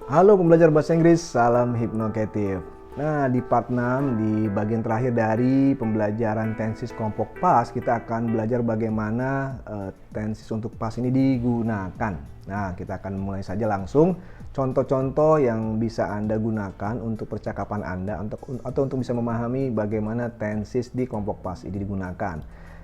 Halo pembelajar bahasa Inggris, salam hipnokatif. Nah, di part 6, di bagian terakhir dari pembelajaran tenses kelompok pas, kita akan belajar bagaimana tenses untuk pas ini digunakan. Nah, kita akan mulai saja langsung contoh-contoh yang bisa Anda gunakan untuk percakapan Anda atau untuk bisa memahami bagaimana tenses di kelompok pas ini digunakan.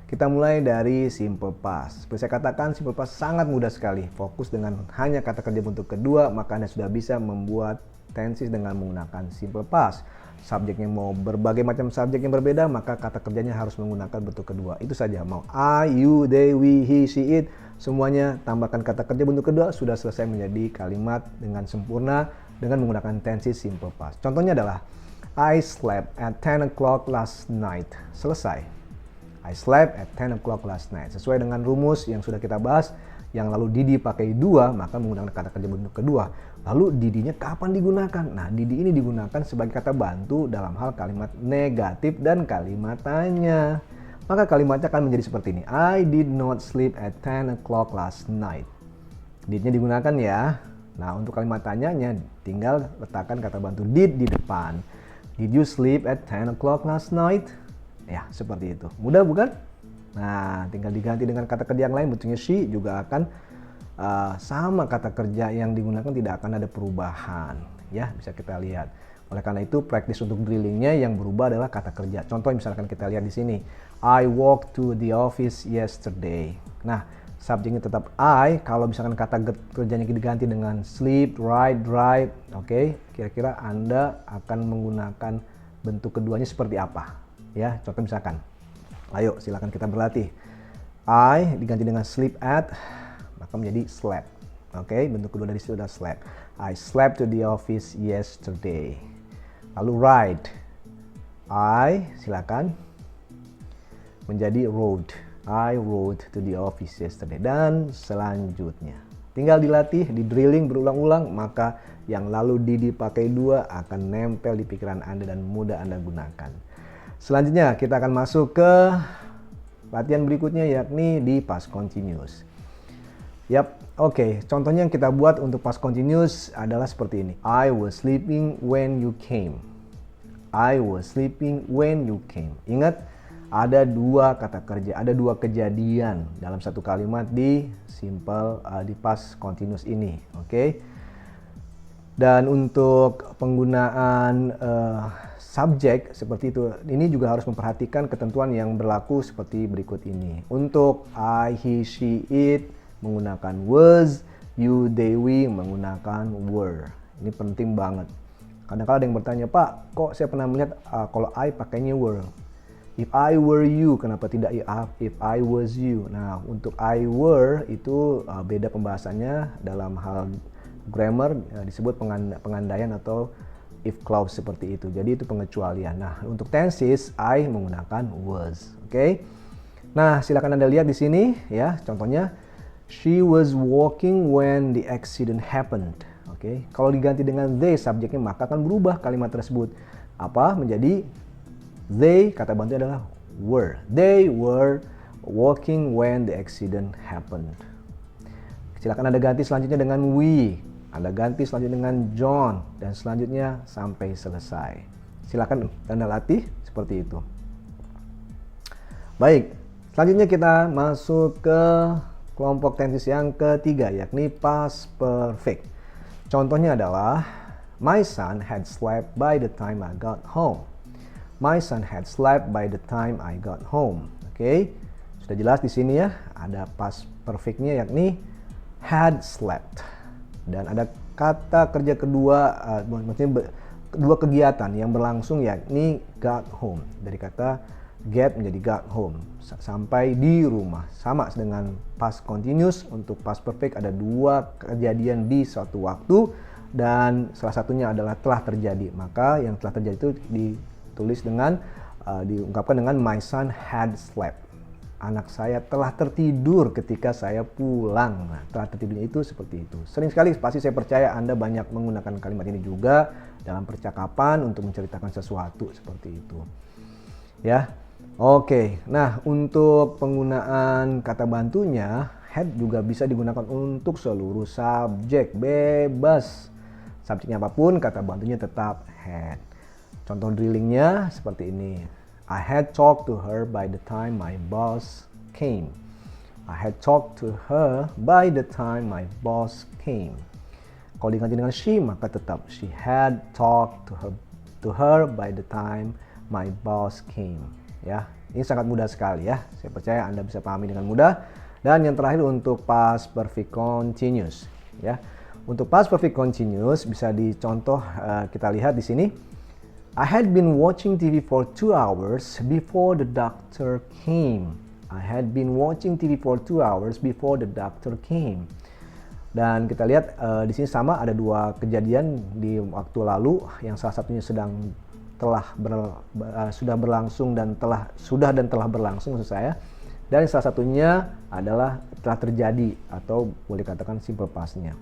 Kita mulai dari simple past. Seperti saya katakan, simple past sangat mudah sekali. Fokus dengan hanya kata kerja bentuk kedua, maka Anda sudah bisa membuat tenses dengan menggunakan simple past. Subjeknya mau berbagai macam subjek yang berbeda, maka kata kerjanya harus menggunakan bentuk kedua. Itu saja. Mau I, you, they, we, he, she, it, semuanya tambahkan kata kerja bentuk kedua, sudah selesai menjadi kalimat dengan sempurna dengan menggunakan tenses simple past. Contohnya adalah I slept at 10 o'clock last night. Selesai. I slept at 10 o'clock last night. Sesuai dengan rumus yang sudah kita bahas, yang lalu did pakai dua, maka menggunakan kata kerja bentuk kedua. Lalu did-nya kapan digunakan? Nah, did ini digunakan sebagai kata bantu dalam hal kalimat negatif dan kalimat tanya. Maka kalimatnya akan menjadi seperti ini. I did not sleep at 10 o'clock last night. Did-nya digunakan ya. Nah, untuk kalimat tanyanya tinggal letakkan kata bantu did di depan. Did you sleep at 10 o'clock last night? Ya, seperti itu. Mudah bukan? Nah, tinggal diganti dengan kata kerja yang lain, bentuknya she juga akan sama kata kerja yang digunakan, tidak akan ada perubahan. Ya, bisa kita lihat. Oleh karena itu, praktis untuk drillingnya yang berubah adalah kata kerja. Contoh misalkan kita lihat di sini. I walked to the office yesterday. Nah, subjeknya tetap I. Kalau misalkan kata kerjanya diganti dengan sleep, ride, drive. Oke, kira-kira Anda akan menggunakan bentuk keduanya seperti apa? Ya, contoh misalkan, ayo silakan kita berlatih. I diganti dengan sleep at, maka menjadi slept. Oke, bentuk kedua dari situ adalah slept. I slept to the office yesterday. Lalu ride. I silakan menjadi rode. I rode to the office yesterday. Dan selanjutnya. Tinggal dilatih, di drilling berulang-ulang, maka yang lalu dipakai dua akan nempel di pikiran Anda dan mudah Anda gunakan. Selanjutnya kita akan masuk ke latihan berikutnya, yakni di past continuous. Yap, oke. Contohnya yang kita buat untuk past continuous adalah seperti ini. I was sleeping when you came. I was sleeping when you came. Ingat, ada dua kata kerja, ada dua kejadian dalam satu kalimat di di past continuous ini. Oke. Dan untuk penggunaan subjek seperti itu, ini juga harus memperhatikan ketentuan yang berlaku seperti berikut ini. Untuk I, he, she, it menggunakan was, you, they, we menggunakan were. Ini penting banget. Kadang-kadang ada yang bertanya, Pak, kok saya pernah melihat kalau I pakainya were. If I were you, kenapa tidak if I was you? Nah, untuk I were itu beda pembahasannya dalam hal grammar, disebut pengandaian atau if clause seperti itu. Jadi itu pengecualian. Nah, untuk tenses I menggunakan was. Oke. Nah, silakan Anda lihat di sini ya. Contohnya she was walking when the accident happened. Oke. Kalau diganti dengan they subjeknya, maka akan berubah kalimat tersebut. Apa? Menjadi they, kata bantu adalah were. They were walking when the accident happened. Silakan Anda ganti selanjutnya dengan we. Anda ganti selanjutnya dengan John, dan selanjutnya sampai selesai. Silakan Anda latih seperti itu. Baik, selanjutnya kita masuk ke kelompok tenses yang ketiga, yakni past perfect. Contohnya adalah my son had slept by the time I got home. My son had slept by the time I got home. Oke, sudah jelas di sini ya. Ada past perfectnya, yakni had slept. Dan ada kata kerja kedua, maksudnya dua kegiatan yang berlangsung, yakni got home. Dari kata get menjadi got home, sampai di rumah. Sama dengan past continuous, untuk past perfect ada dua kejadian di suatu waktu, dan salah satunya adalah telah terjadi. Maka yang telah terjadi itu ditulis dengan, diungkapkan dengan my son had slept. Anak saya telah tertidur ketika saya pulang. Nah, telah tertidurnya itu seperti itu. Sering sekali pasti saya percaya Anda banyak menggunakan kalimat ini juga dalam percakapan untuk menceritakan sesuatu seperti itu. Ya. Oke. Nah, untuk penggunaan kata bantunya, had juga bisa digunakan untuk seluruh subjek, bebas. Subjeknya apapun, kata bantunya tetap had. Contoh drillingnya seperti ini. I had talked to her by the time my boss came. I had talked to her by the time my boss came. Kalau diganti dengan she, maka tetap she had talked to her by the time my boss came. Ya, ini sangat mudah sekali ya. Saya percaya Anda bisa pahami dengan mudah. Dan yang terakhir untuk past perfect continuous. Ya, untuk past perfect continuous bisa dicontoh kita lihat di sini. I had been watching TV for 2 hours before the doctor came. I had been watching TV for 2 hours before the doctor came. Dan kita lihat di sini sama, ada dua kejadian di waktu lalu, yang salah satunya sudah berlangsung dan telah berlangsung maksud saya. Dan salah satunya adalah telah terjadi atau boleh katakan simple past-nya.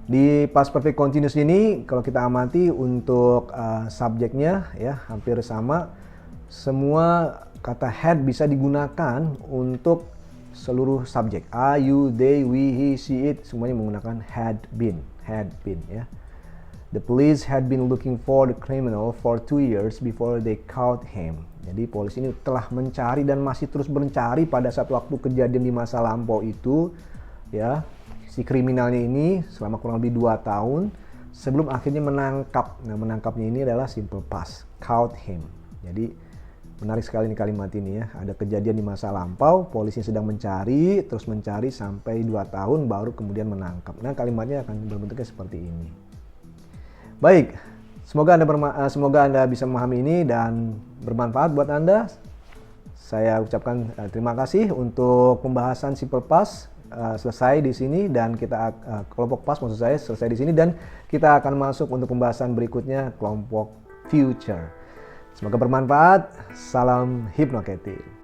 Di past perfect continuous ini kalau kita amati untuk subjeknya ya hampir sama. Semua kata had bisa digunakan untuk seluruh subjek. I, you, they, we, he, she, it semuanya menggunakan had been ya. The police had been looking for the criminal for 2 years before they caught him. Jadi polisi ini telah mencari dan masih terus mencari pada saat waktu kejadian di masa lampau itu ya. Si kriminalnya ini selama kurang lebih 2 tahun sebelum akhirnya menangkap. Nah, menangkapnya ini adalah simple past, caught him. Jadi menarik sekali nih kalimat ini ya. Ada kejadian di masa lampau, polisi sedang mencari, terus mencari sampai 2 tahun baru kemudian menangkap. Nah, kalimatnya akan berbentuknya seperti ini. Baik, semoga Anda bisa memahami ini dan bermanfaat buat Anda. Saya ucapkan terima kasih untuk pembahasan simple past. Selesai di sini dan kita kelompok past maksud saya selesai di sini dan kita akan masuk untuk pembahasan berikutnya kelompok future. Semoga bermanfaat. Salam Hypnocative.